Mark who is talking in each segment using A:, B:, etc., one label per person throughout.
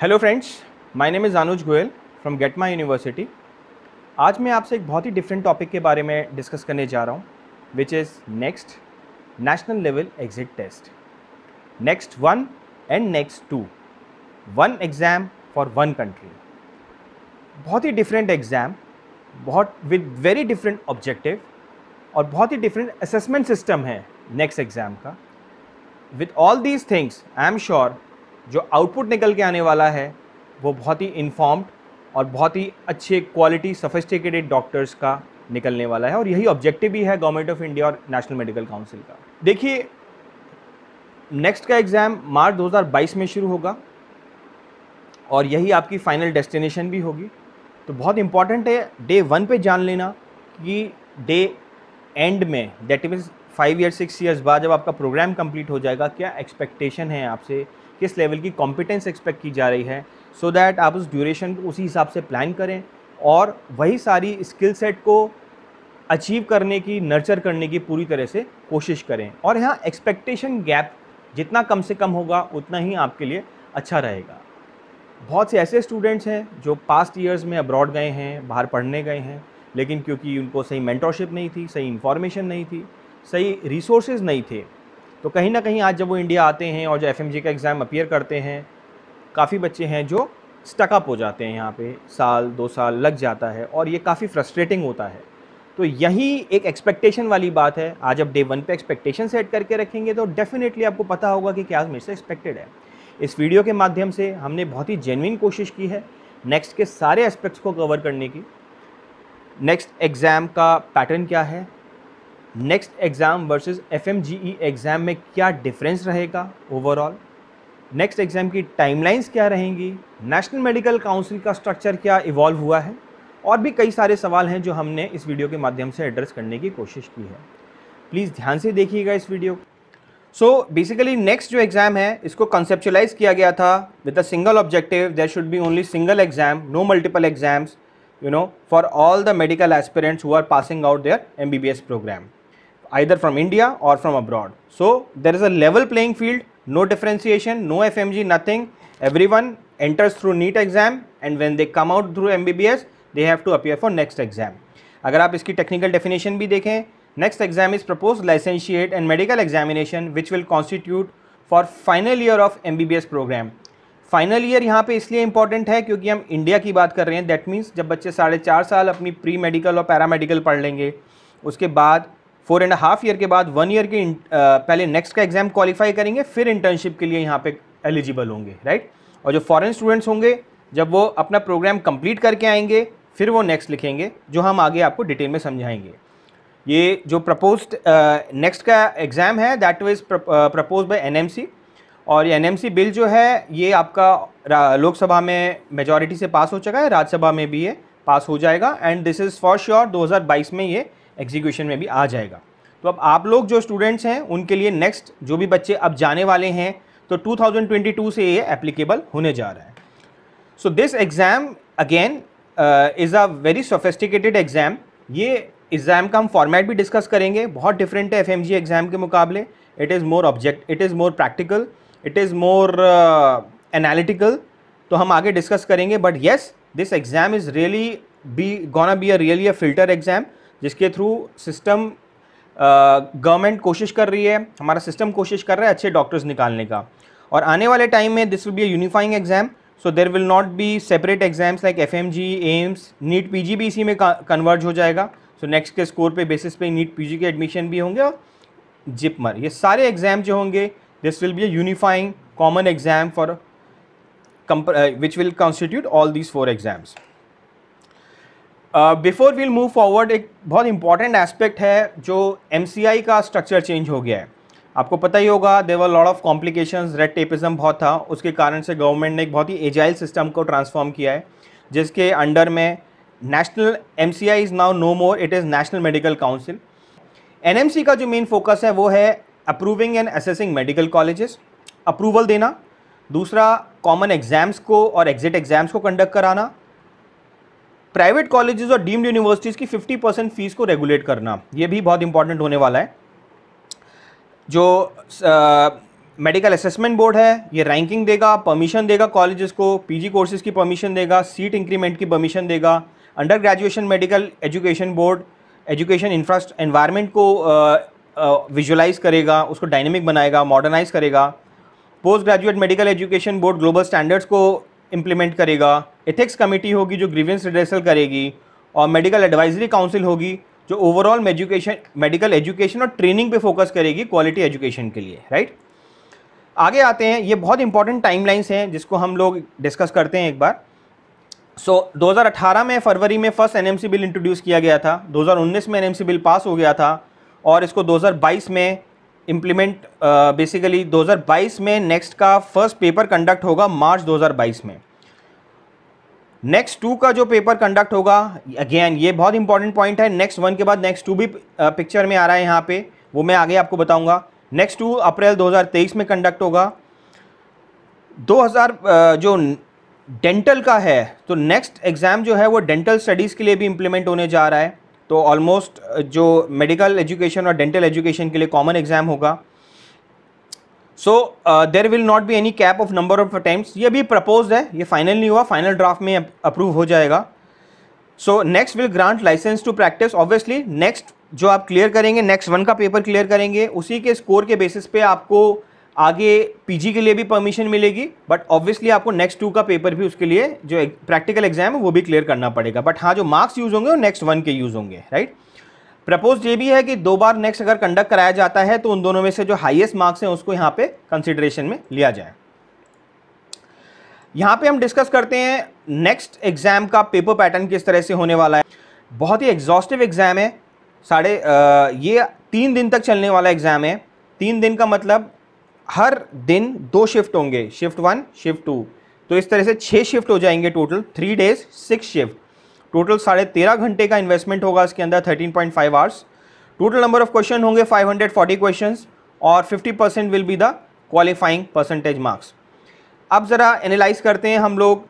A: Hello friends, my name is Anuj Goyal from get my university. आज मैं आपसे एक बहुत ही डिफरेंट टॉपिक के बारे में डिस्कस करने जा रहा हूँ, which is NExT national level exit test, NExT 1 and NExT 2, one exam for one country. बहुत ही डिफरेंट एग्ज़ाम, बहुत विद वेरी डिफरेंट ऑब्जेक्टिव और बहुत ही डिफरेंट असेसमेंट सिस्टम है नेक्स्ट एग्ज़ाम का। With all these things I am sure जो output निकल के आने वाला है वो बहुत ही इन्फॉर्म्ड और बहुत ही अच्छे क्वालिटी सोफिस्टिकेटेड डॉक्टर्स का निकलने वाला है, और यही ऑब्जेक्टिव भी है गवर्नमेंट ऑफ इंडिया और नेशनल मेडिकल काउंसिल का। देखिए, नेक्स्ट का एग्ज़ाम मार्च 2022 में शुरू होगा और यही आपकी फाइनल डेस्टिनेशन भी होगी। तो बहुत इंपॉर्टेंट है डे 1 पे जान लेना कि डे एंड में, दैट मीन्स 5 ईयर्स 6 ईयर्स बाद जब आपका प्रोग्राम कंप्लीट हो जाएगा, क्या एक्सपेक्टेशन है आपसे, किस लेवल की कॉम्पिटेंस एक्सपेक्ट की जा रही है, सो दैट आप उस ड्यूरेशन को उसी हिसाब से प्लान करें और वही सारी स्किल सेट को अचीव करने की, नर्चर करने की पूरी तरह से कोशिश करें। और यहाँ एक्सपेक्टेशन गैप जितना कम से कम होगा उतना ही आपके लिए अच्छा रहेगा। बहुत से ऐसे स्टूडेंट्स हैं जो पास्ट ईयर्स में अब्रॉड गए हैं, बाहर पढ़ने गए हैं, लेकिन क्योंकि उनको सही मेंटरशिप नहीं थी, सही इन्फॉर्मेशन नहीं थी, सही रिसोर्सेज नहीं थे, तो कहीं ना कहीं आज जब वो इंडिया आते हैं और जो एफएमजी का एग्ज़ाम अपीयर करते हैं, काफ़ी बच्चे हैं जो स्टकअप हो जाते हैं, यहाँ पे साल 2 साल लग जाता है और ये काफ़ी फ्रस्ट्रेटिंग होता है। तो यही एक एक्सपेक्टेशन वाली बात है। आज आप डे 1 पे एक्सपेक्टेशन सेट करके रखेंगे तो डेफिनेटली आपको पता होगा कि क्या मेरे से एक्सपेक्टेड है। इस वीडियो के माध्यम से हमने बहुत ही जेन्युइन कोशिश की है नेक्स्ट के सारे एस्पेक्ट्स को कवर करने की। नेक्स्ट एग्ज़ाम का पैटर्न क्या है, NExT exam versus FMGE exam में क्या डिफरेंस रहेगा ओवरऑल, नेक्स्ट एग्ज़ाम की टाइमलाइंस क्या रहेंगी, नेशनल मेडिकल काउंसिल का स्ट्रक्चर क्या इवॉल्व हुआ है, और भी कई सारे सवाल हैं जो हमने इस वीडियो के माध्यम से एड्रेस करने की कोशिश की है। प्लीज़ ध्यान से देखिएगा इस वीडियो। सो बेसिकली नेक्स्ट जो एग्ज़ाम है इसको कंसेप्चुलाइज किया गया था with a single objective, there should be only single exam, no multiple exams, for all the medical aspirants who are passing out their MBBS program, either from India or from abroad. So there is a level playing field, no differentiation, no FMG, nothing. Everyone enters through NEET exam and when they come out through MBBS, they have to appear for next exam. अगर आप इसकी technical definition भी देखें, next exam is proposed licentiate and medical examination which will constitute for final year of MBBS program. Final year यहाँ पे इसलिए important है क्योंकि हम इंडिया की बात कर रहे हैं। दैट मीन्स जब बच्चे 4.5 साल अपनी प्री मेडिकल और पैरामेडिकल पढ़ लेंगे, उसके बाद 4.5 ईयर के बाद 1 ईयर के पहले नेक्स्ट का एग्ज़ाम क्वालिफाई करेंगे, फिर इंटर्नशिप के लिए यहाँ पे एलिजिबल होंगे, राइट। और जो फॉरेन स्टूडेंट्स होंगे, जब वो अपना प्रोग्राम कंप्लीट करके आएंगे फिर वो नेक्स्ट लिखेंगे, जो हम आगे आपको डिटेल में समझाएंगे। ये जो प्रपोज्ड नेक्स्ट का एग्ज़ाम है that was propose by NMC, और ये एनएमसी बिल जो है ये आपका लोकसभा में मेजॉरिटी से पास हो चुका है, राज्यसभा में भी ये पास हो जाएगा, and this is for sure 2022 में ये एग्जीक्यूशन में भी आ जाएगा। तो अब आप लोग जो स्टूडेंट्स हैं उनके लिए नेक्स्ट जो भी बच्चे अब जाने वाले हैं तो 2022 से ये एप्लीकेबल होने जा रहा है। So this exam again is a very sophisticated exam. ये एग्ज़ाम का हम फॉर्मेट भी डिस्कस करेंगे, बहुत डिफरेंट है एफएमजी एग्ज़ाम के मुकाबले। It is more practical, it is more analytical, तो हम आगे डिस्कस करेंगे। But yes, this exam is really gonna be really a filter exam, जिसके थ्रू सिस्टम गवर्नमेंट कोशिश कर रही है, हमारा सिस्टम कोशिश कर रहा है अच्छे डॉक्टर्स निकालने का। और आने वाले टाइम में this will be a unifying exam, so there will not be separate exams like FMG, AIIMS, NEET PG भी इसी में कन्वर्ज हो जाएगा। सो नेक्स्ट के स्कोर पे बेसिस पे नीट पीजी के एडमिशन भी होंगे, और जिपमर, ये सारे एग्ज़ाम जो होंगे this will be a unifying common exam for which will constitute all these 4 exams. Before we'll move forward, एक बहुत important aspect है जो MCI का structure change हो गया है। आपको पता ही होगा there were lot of complications, red tapeism बहुत था, उसके कारण से गवर्नमेंट ने एक बहुत ही agile system को ट्रांसफॉर्म किया है, जिसके अंडर में national MCI is now no more, it is National Medical Council. NMC का जो मेन फोकस है वो है approving and assessing medical colleges, approval देना, दूसरा कॉमन एग्जाम्स को और एग्जिट एग्जाम्स को कंडक्ट कराना, प्राइवेट कॉलेजेस और डीम्ड यूनिवर्सिटीज़ की 50% फीस को रेगुलेट करना, ये भी बहुत इंपॉर्टेंट होने वाला है। जो मेडिकल असेसमेंट बोर्ड है, ये रैंकिंग देगा, परमिशन देगा कॉलेजेस को, पीजी कोर्सेज की परमिशन देगा, सीट इंक्रीमेंट की परमिशन देगा। Under graduation medical education board education infrastructure environment को विजुअलाइज करेगा, उसको डायनेमिक बनाएगा, मॉडर्नाइज करेगा। Post graduate medical education board global standards को इम्प्लीमेंट करेगा। एथिक्स कमेटी होगी जो ग्रीवेंस रिड्रेसल करेगी, और मेडिकल एडवाइजरी काउंसिल होगी जो ओवरऑल मेडिकल एजुकेशन और ट्रेनिंग पे फोकस करेगी क्वालिटी एजुकेशन के लिए, राइट। आगे आते हैं, ये बहुत इंपॉर्टेंट टाइमलाइंस हैं जिसको हम लोग डिस्कस करते हैं एक बार। 2018 में फरवरी में फर्स्ट एनएमसी बिल इंट्रोड्यूस किया गया था, 2019 में एनएमसी बिल पास हो गया था, और इसको 2022 में इम्प्लीमेंट बेसिकली 2022 में नेक्स्ट का फर्स्ट पेपर कंडक्ट होगा मार्च 2022 में। नेक्स्ट 2 का जो पेपर कंडक्ट होगा, अगेन ये बहुत इंपॉर्टेंट पॉइंट है, नेक्स्ट 1 के बाद नेक्स्ट 2 भी पिक्चर में आ रहा है यहाँ पे, वो मैं आगे आपको बताऊंगा। नेक्स्ट 2 अप्रैल 2023 में कंडक्ट होगा। 2000 जो डेंटल का है, तो नेक्स्ट एग्ज़ाम जो है वो डेंटल स्टडीज़ के लिए भी इम्प्लीमेंट होने जा रहा है, तो ऑलमोस्ट जो मेडिकल एजुकेशन और डेंटल एजुकेशन के लिए कॉमन एग्ज़ाम होगा। So there will not be any cap of number of attempts. ये भी प्रपोज्ड है, ये फाइनल नहीं हुआ, फाइनल ड्राफ्ट में अप्रूव हो जाएगा। So NExT will grant licence to practise. Obviously NExT जो आप क्लियर करेंगे, नेक्स्ट 1 का पेपर क्लियर करेंगे, उसी के स्कोर के बेसिस पे आपको आगे पीजी के लिए भी परमिशन मिलेगी, बट ऑब्वियसली आपको नेक्स्ट 2 का पेपर भी उसके लिए जो प्रैक्टिकल एग्जाम है वो भी क्लियर करना पड़ेगा। बट हाँ, जो मार्क्स यूज़ होंगे वो नेक्स्ट 1 के यूज़ होंगे, राइट। प्रपोज ये भी है कि 2 बार नेक्स्ट अगर कंडक्ट कराया जाता है तो उन दोनों में से जो हाईएस्ट मार्क्स हैं उसको यहाँ पे कंसिडरेशन में लिया जाए। यहाँ पे हम डिस्कस करते हैं नेक्स्ट एग्जाम का पेपर पैटर्न किस तरह से होने वाला है। बहुत ही एग्जॉस्टिव एग्जाम है, ये 3 दिन तक चलने वाला एग्जाम है। 3 दिन का मतलब हर दिन 2 शिफ्ट होंगे, शिफ्ट 1 शिफ्ट 2, तो इस तरह से 6 शिफ्ट हो जाएंगे टोटल, 3 डेज 6 शिफ्ट, टोटल 13.5 घंटे का इन्वेस्टमेंट होगा इसके अंदर, 13.5 hours. Total number of question होंगे 540 क्वेश्चंस, और 50% will be the qualifying percentage marks. अब ज़रा एनालाइज करते हैं हम लोग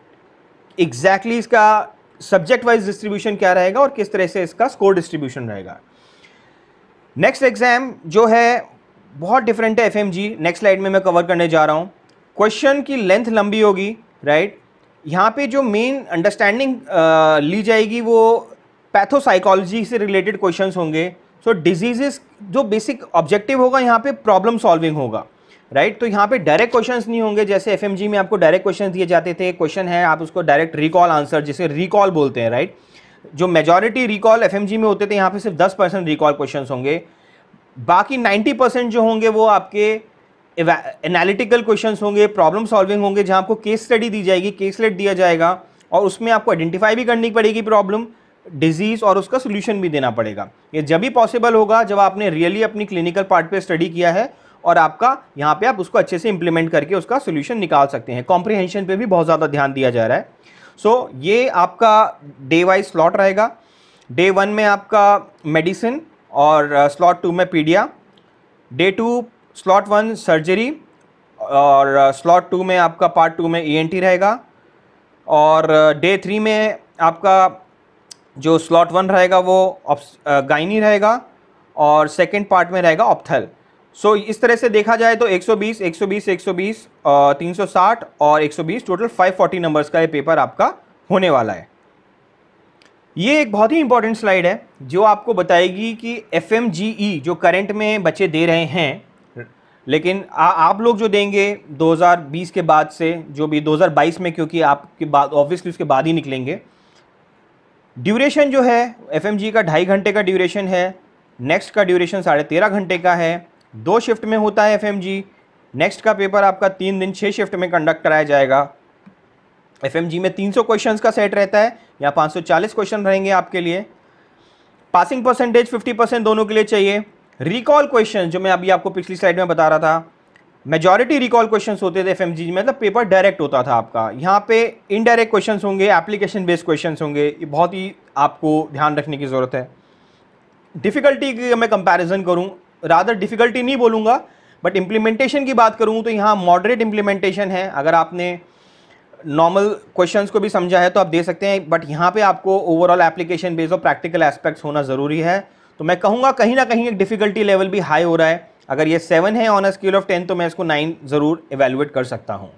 A: एग्जैक्टली इसका सब्जेक्ट वाइज डिस्ट्रीब्यूशन क्या रहेगा और किस तरह से इसका स्कोर डिस्ट्रीब्यूशन रहेगा। नेक्स्ट एग्जाम जो है बहुत डिफरेंट है एफएमजी, नेक्स्ट स्लाइड में मैं कवर करने जा रहा हूँ। क्वेश्चन की लेंथ लंबी होगी, राइट। यहाँ पे जो मेन अंडरस्टैंडिंग ली जाएगी वो पैथोसाइकोलॉजी से रिलेटेड क्वेश्चंस होंगे। सो डिजीजेस जो बेसिक ऑब्जेक्टिव होगा यहाँ पे प्रॉब्लम सॉल्विंग होगा, राइट। तो यहाँ पे डायरेक्ट क्वेश्चंस नहीं होंगे, जैसे एफएमजी में आपको डायरेक्ट क्वेश्चंस दिए जाते थे, क्वेश्चन है आप उसको डायरेक्ट रिकॉल आंसर, जिसे रिकॉल बोलते हैं, राइट। जो मेजॉरिटी रिकॉल एफएमजी में होते थे, यहाँ पे सिर्फ 10% रिकॉल क्वेश्चंस होंगे, बाकी 90% जो होंगे वो आपके एनालिटिकल क्वेश्चंस होंगे, प्रॉब्लम सॉल्विंग होंगे, जहां आपको केस स्टडी दी जाएगी, केस स्टडी दिया जाएगा और उसमें आपको आइडेंटिफाई भी करनी पड़ेगी प्रॉब्लम, डिजीज़, और उसका सोल्यूशन भी देना पड़ेगा। ये जब भी पॉसिबल होगा जब आपने रियली अपनी क्लिनिकल पार्ट पे स्टडी किया है और आपका यहाँ पे आप उसको अच्छे से इंप्लीमेंट करके उसका सोल्यूशन निकाल सकते हैं। कॉम्प्रिहेंशन पे भी बहुत ज़्यादा ध्यान दिया जा रहा है। सो ये आपका डे वाइज स्लॉट रहेगा। डे 1 में आपका मेडिसिन और स्लॉट 2 में पीडिया, डे 2 स्लॉट 1 सर्जरी, और स्लॉट 2 में आपका पार्ट 2 में ईएनटी रहेगा, और डे 3 में आपका जो स्लॉट 1 रहेगा वो गायनी रहेगा, और सेकंड पार्ट में रहेगा ऑप्थल। सो इस तरह से देखा जाए तो 120, 120, 120, 360 और 120, टोटल 540 नंबर्स का ये पेपर आपका होने वाला है। ये एक बहुत ही इंपॉर्टेंट स्लाइड है जो आपको बताएगी कि एफएमजीई जो करंट में बच्चे दे रहे हैं, लेकिन आप लोग जो देंगे 2020 के बाद से, जो भी 2022 में, क्योंकि आपके बाद ऑब्वियसली उसके बाद ही निकलेंगे। ड्यूरेशन जो है एफएमजी का 2.5 घंटे का ड्यूरेशन है, नेक्स्ट का ड्यूरेशन 13.5 घंटे का है, 2 शिफ्ट में होता है एफएमजी। नेक्स्ट का पेपर आपका 3 दिन 6 शिफ्ट में कंडक्ट कराया जाएगा। एफएमजी में 300 क्वेश्चंस का सेट रहता है, यहाँ 540 क्वेश्चन रहेंगे आपके लिए। पासिंग परसेंटेज 50% दोनों के लिए चाहिए। रिकॉल क्वेश्चन जो मैं अभी आपको पिछली स्लाइड में बता रहा था, मेजॉरिटी रिकॉल क्वेश्चंस होते थे एफएमजी में, मतलब पेपर डायरेक्ट होता था आपका। यहाँ पे इनडायरेक्ट क्वेश्चंस होंगे, एप्लीकेशन बेस्ड क्वेश्चंस होंगे, ये बहुत ही आपको ध्यान रखने की ज़रूरत है। डिफ़िकल्टी की मैं कंपैरिजन करूँ, रादर डिफ़िकल्टी नहीं बोलूँगा, बट इम्प्लीमेंटेशन की बात करूँ तो यहाँ मॉडरेट इम्प्लीमेंटेशन है। अगर आपने नॉर्मल क्वेश्चंस को भी समझा है तो आप दे सकते हैं, बट यहाँ पे आपको ओवरऑल एप्लीकेशन बेस्ड और प्रैक्टिकल एस्पेक्ट्स होना ज़रूरी है। तो मैं कहूँगा कहीं ना कहीं एक डिफ़िकल्टी लेवल भी हाई हो रहा है। अगर ये 7 है ऑन अ स्केल ऑफ 10 तो मैं इसको 9 ज़रूर इवेल्युएट कर सकता हूँ।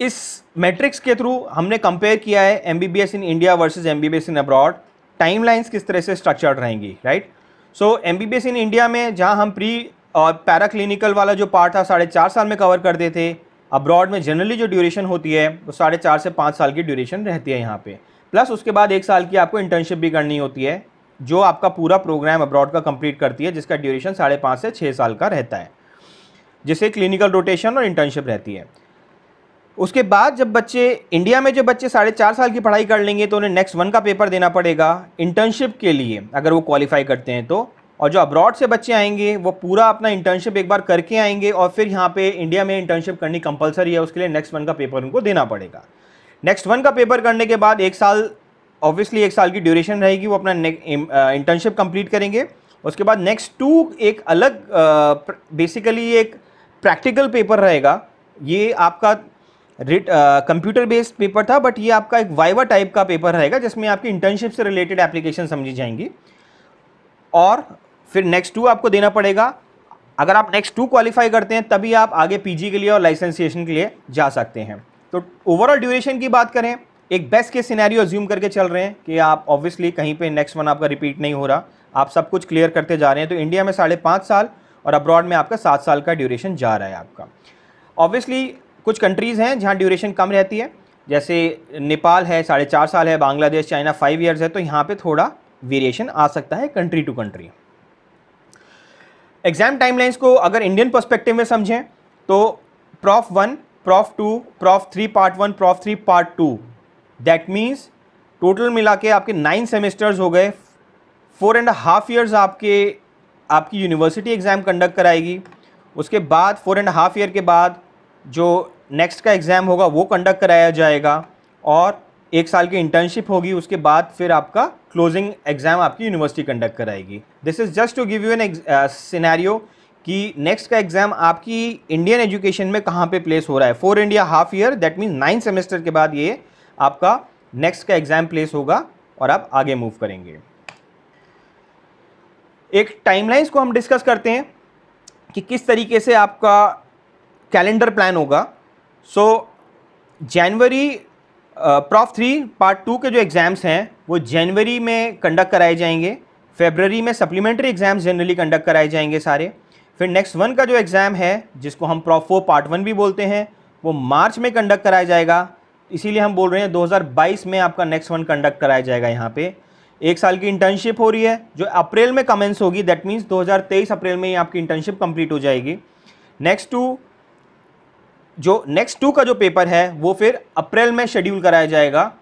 A: इस मैट्रिक्स के थ्रू हमने कंपेयर किया है MBBS in India versus MBBS in abroad, timelines किस तरह से स्ट्रक्चर्ड रहेंगी, right. So MBBS in India में जहां हम प्री और पैरा क्लिनिकल वाला जो पार्ट था 4.5 साल में कवर करते थे, अब्रॉड में जनरली जो ड्यूरेशन होती है वो 4.5 से 5 साल की ड्यूरेशन रहती है यहाँ पे, प्लस उसके बाद 1 साल की आपको इंटर्नशिप भी करनी होती है जो आपका पूरा प्रोग्राम अब्रॉड का कंप्लीट करती है, जिसका ड्यूरेशन 5.5 से 6 साल का रहता है, जिसे क्लिनिकल रोटेशन और इंटर्नशिप रहती है। उसके बाद जब बच्चे इंडिया में जो बच्चे 4.5 साल की पढ़ाई कर लेंगे तो उन्हें नेक्स्ट 1 का पेपर देना पड़ेगा इंटर्नशिप के लिए, अगर वो क्वालिफाई करते हैं तो। और जो अब्रॉड से बच्चे आएंगे वो पूरा अपना इंटर्नशिप एक बार करके आएंगे और फिर यहाँ पे इंडिया में इंटर्नशिप करनी कंपलसरी है, उसके लिए नेक्स्ट 1 का पेपर उनको देना पड़ेगा। नेक्स्ट 1 का पेपर करने के बाद 1 साल, ऑब्वियसली 1 साल की ड्यूरेशन रहेगी, वो अपना इंटर्नशिप कंप्लीट करेंगे। उसके बाद नेक्स्ट 2 एक अलग बेसिकली एक प्रैक्टिकल पेपर रहेगा। ये आपका कंप्यूटर बेस्ड पेपर था, बट ये आपका एक वाइवा टाइप का पेपर रहेगा जिसमें आपकी इंटर्नशिप से रिलेटेड एप्लीकेशन समझी जाएंगी। और फिर नेक्स्ट 2 आपको देना पड़ेगा। अगर आप नेक्स्ट 2 क्वालिफाई करते हैं तभी आप आगे पीजी के लिए और लाइसेंसिएशन के लिए जा सकते हैं। तो ओवरऑल ड्यूरेशन की बात करें, एक बेस्ट केस सिनेरियो अज्यूम करके चल रहे हैं कि आप ऑब्वियसली कहीं पे नेक्स्ट 1 आपका रिपीट नहीं हो रहा, आप सब कुछ क्लियर करते जा रहे हैं, तो इंडिया में 5.5 साल और अब्रॉड में आपका 7 साल का ड्यूरेशन जा रहा है आपका। ऑब्वियसली कुछ कंट्रीज़ हैं जहाँ ड्यूरेशन कम रहती है, जैसे नेपाल है 4.5 साल है, बांग्लादेश चाइना 5 ईयर्स है, तो यहाँ पे थोड़ा वेरिएशन आ सकता है country to country. Exam timelines को अगर इंडियन पर्सपेक्टिव में समझें तो prof 1, prof 2, prof 3 part 1, prof 3 part 2, that means total मिला के आपके 9 सेमेस्टर्स हो गए। 4.5 ईयर्स आपकी यूनिवर्सिटी एग्ज़ाम कंडक्ट कराएगी। उसके बाद 4.5 ईयर के बाद जो नेक्स्ट का एग्ज़ाम होगा वो कंडक्ट कराया जाएगा और 1 साल की इंटर्नशिप होगी। उसके बाद फिर आपका क्लोजिंग एग्ज़ाम आपकी यूनिवर्सिटी कंडक्ट कराएगी। This is just to give you an scenario कि नेक्स्ट का एग्ज़ाम आपकी इंडियन एजुकेशन में कहाँ पे प्लेस हो रहा है। 4 India half year, that means 9 semester के बाद ये आपका नेक्स्ट का एग्ज़ाम प्लेस होगा और आप आगे मूव करेंगे। एक टाइमलाइंस को हम डिस्कस करते हैं कि किस तरीके से आपका कैलेंडर प्लान होगा। सो जनवरी प्रॉफ 3 पार्ट 2 के जो एग्ज़ाम्स हैं वो जनवरी में कंडक्ट कराए जाएंगे। फेबररी में सप्लीमेंट्री एग्ज़ाम्स जनरली कंडक्ट कराए जाएंगे सारे। फिर नेक्स्ट 1 का जो एग्ज़ाम है जिसको हम प्रॉफ 4 पार्ट 1 भी बोलते हैं वो मार्च में कंडक्ट कराया जाएगा। इसीलिए हम बोल रहे हैं 2022 में आपका नेक्स्ट 1 कंडक्ट कराया जाएगा। यहाँ पे 1 साल की इंटर्नशिप हो रही है जो अप्रैल में कमेंस होगी, दैट मीन्स 2023 अप्रैल में ही आपकी इंटर्नशिप कंप्लीट हो जाएगी। नेक्स्ट 2 का जो पेपर है वो फिर अप्रैल में शेड्यूल कराया जाएगा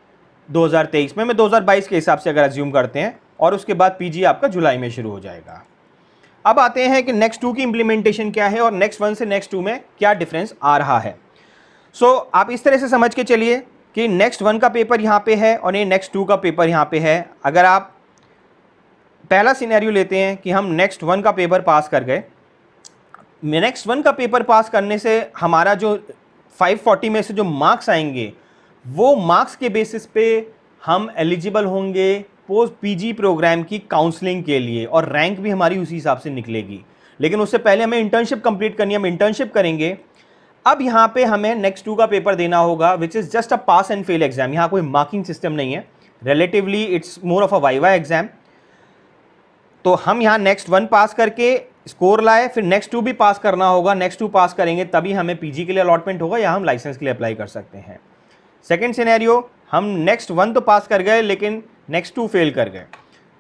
A: 2023 में, 2022 के हिसाब से अगर अज्यूम करते हैं, और उसके बाद पीजी आपका जुलाई में शुरू हो जाएगा। अब आते हैं कि नेक्स्ट 2 की इम्प्लीमेंटेशन क्या है और नेक्स्ट 1 से नेक्स्ट 2 में क्या डिफरेंस आ रहा है। सो आप इस तरह से समझ के चलिए कि नेक्स्ट 1 का पेपर यहाँ पे है और ये नेक्स्ट 2 का पेपर यहाँ पे है। अगर आप पहला सिनेरियो लेते हैं कि हम नेक्स्ट 1 का पेपर पास कर गए, नेक्स्ट 1 का पेपर पास करने से हमारा जो 540 में से जो मार्क्स आएंगे वो मार्क्स के बेसिस पे हम एलिजिबल होंगे पोस्ट पीजी प्रोग्राम की काउंसलिंग के लिए और रैंक भी हमारी उसी हिसाब से निकलेगी। लेकिन उससे पहले हमें इंटर्नशिप कंप्लीट करनी है, हम इंटर्नशिप करेंगे। अब यहाँ पे हमें नेक्स्ट 2 का पेपर देना होगा which is just a pass and fail exam. यहाँ कोई मार्किंग सिस्टम नहीं है, relatively it's more of a viva exam. तो हम यहाँ नेक्स्ट 1 पास करके स्कोर लाए, फिर नेक्स्ट 2 भी पास करना होगा। नेक्स्ट 2 पास करेंगे तभी हमें पीजी के लिए अलॉटमेंट होगा या हम लाइसेंस के लिए अप्लाई कर सकते हैं। सेकंड सिनेरियो, हम नेक्स्ट 1 तो पास कर गए लेकिन नेक्स्ट 2 फेल कर गए,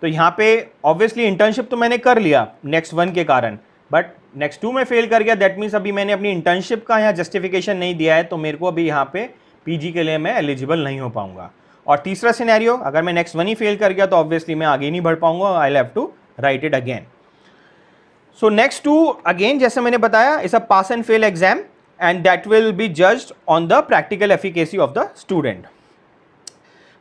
A: तो यहाँ पे ऑब्वियसली इंटर्नशिप तो मैंने कर लिया नेक्स्ट 1 के कारण, बट नेक्स्ट 2 में फेल कर गया। दैट मीन्स अभी मैंने अपनी इंटर्नशिप का यहाँ जस्टिफिकेशन नहीं दिया है, तो मेरे को अभी यहाँ पे पीजी के लिए मैं एलिजिबल नहीं हो पाऊंगा। और तीसरा सिनेरियो, अगर मैं नेक्स्ट 1 ही फेल कर गया तो ऑब्वियसली मैं आगे नहीं बढ़ पाऊंगा, I have to write it again. So next 2 again जैसे मैंने बताया is a pass and fail exam and that will be judged on the practical efficacy of the student.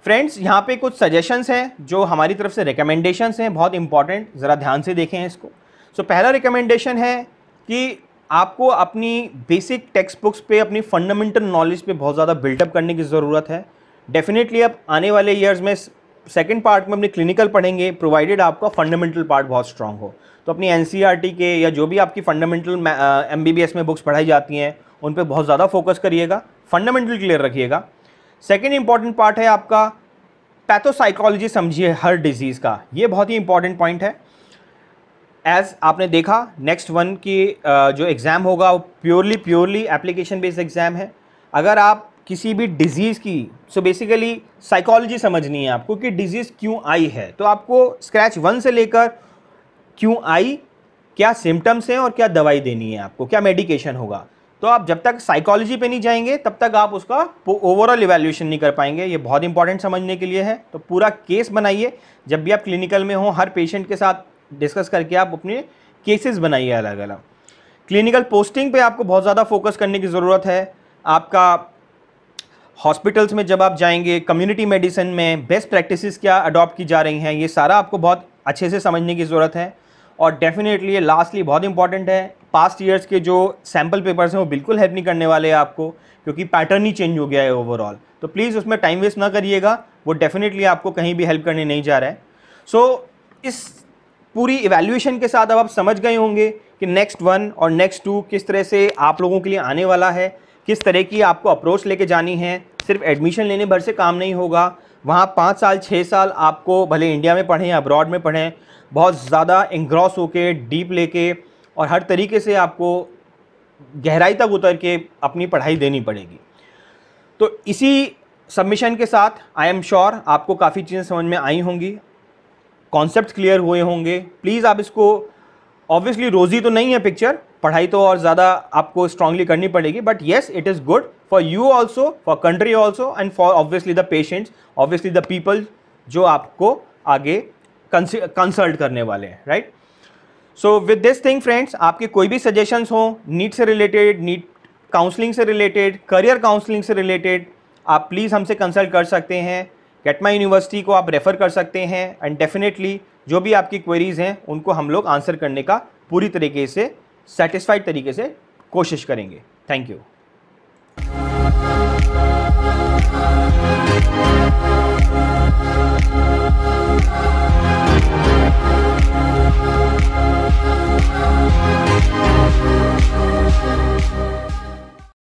A: Friends, यहाँ पे कुछ सजेशंस हैं जो हमारी तरफ से रिकमेंडेशंस हैं, बहुत इंपॉर्टेंट, ज़रा ध्यान से देखें इसको। सो पहला रिकमेंडेशन है कि आपको अपनी बेसिक टेक्स्ट बुक्स पे, अपनी फंडामेंटल नॉलेज पे बहुत ज़्यादा बिल्डअप करने की ज़रूरत है। डेफिनेटली अब आने वाले ईयर्स में सेकंड पार्ट में अपने क्लिनिकल पढ़ेंगे, प्रोवाइडेड आपका फंडामेंटल पार्ट बहुत स्ट्रांग हो। तो अपनी एनसीईआरटी के या जो भी आपकी फंडामेंटल एमबीबीएस में बुक्स पढ़ाई जाती हैं उन पे बहुत ज़्यादा फोकस करिएगा, फंडामेंटल क्लियर रखिएगा। सेकंड इंपॉर्टेंट पार्ट है आपका पैथोसाइकोलॉजी समझिए हर डिजीज़ का, ये बहुत ही इंपॉर्टेंट पॉइंट है। एज आपने देखा नेक्स्ट वन की जो एग्ज़ाम होगा वो प्योरली एप्लीकेशन बेस्ड एग्ज़ाम है। अगर आप किसी भी डिज़ीज़ की सो बेसिकली साइकोलॉजी समझनी है आपको कि डिज़ीज़ क्यों आई है, तो आपको स्क्रैच 1 से लेकर क्यों आई, क्या सिम्टम्स हैं और क्या दवाई देनी है आपको, क्या मेडिकेशन होगा, तो आप जब तक साइकोलॉजी पे नहीं जाएंगे तब तक आप उसका ओवरऑल इवैल्यूएशन नहीं कर पाएंगे। ये बहुत इंपॉर्टेंट समझने के लिए है। तो पूरा केस बनाइए, जब भी आप क्लिनिकल में हो हर पेशेंट के साथ डिस्कस करके आप अपने केसेस बनाइए अलग अलग। क्लिनिकल पोस्टिंग पे आपको बहुत ज़्यादा फोकस करने की ज़रूरत है। आपका हॉस्पिटल्स में जब आप जाएंगे, कम्युनिटी मेडिसिन में बेस्ट प्रैक्टिसेस क्या अडॉप्ट की जा रही हैं, ये सारा आपको बहुत अच्छे से समझने की ज़रूरत है। और डेफिनेटली ये लास्टली बहुत इंपॉर्टेंट है, पास्ट ईयर्स के जो सैम्पल पेपर्स हैं वो बिल्कुल हेल्प नहीं करने वाले आपको, क्योंकि पैटर्न ही चेंज हो गया है ओवरऑल। तो प्लीज़ उसमें टाइम वेस्ट ना करिएगा, वो डेफिनेटली आपको कहीं भी हेल्प करने नहीं जा रहा है। सो इस पूरी इवैल्यूएशन के साथ अब आप समझ गए होंगे कि नेक्स्ट 1 और नेक्स्ट 2 किस तरह से आप लोगों के लिए आने वाला है, किस तरह की आपको अप्रोच लेके जानी है। सिर्फ एडमिशन लेने भर से काम नहीं होगा, वहाँ 5 साल 6 साल आपको भले इंडिया में पढ़ें या अब्रॉड में पढ़ें, बहुत ज़्यादा इंग्रॉस होके डीप लेके और हर तरीके से आपको गहराई तक उतर के अपनी पढ़ाई देनी पड़ेगी। तो इसी सबमिशन के साथ आई एम श्योर आपको काफ़ी चीज़ें समझ में आई होंगी, कॉन्सेप्ट क्लियर हुए होंगे। प्लीज़ आप इसको, ऑब्वियसली रोज़ी तो नहीं है पिक्चर, पढ़ाई तो और ज़्यादा आपको स्ट्रांगली करनी पड़ेगी, but yes it is good for you also, for country also and for obviously the patients, obviously the people जो आपको आगे कंसल्ट करने वाले हैं, right. So with this thing friends, आपके कोई भी सजेशंस हो नीट से रिलेटेड, नीट काउंसलिंग से रिलेटेड, करियर काउंसलिंग से रिलेटेड, आप प्लीज़ हमसे कंसल्ट कर सकते हैं। गेट माई यूनिवर्सिटी को आप रेफ़र कर सकते हैं एंड डेफिनेटली जो भी आपकी क्वेरीज़ हैं उनको हम लोग आंसर करने का पूरी तरीके से सेटिस्फाइड तरीके से कोशिश करेंगे। Thank you.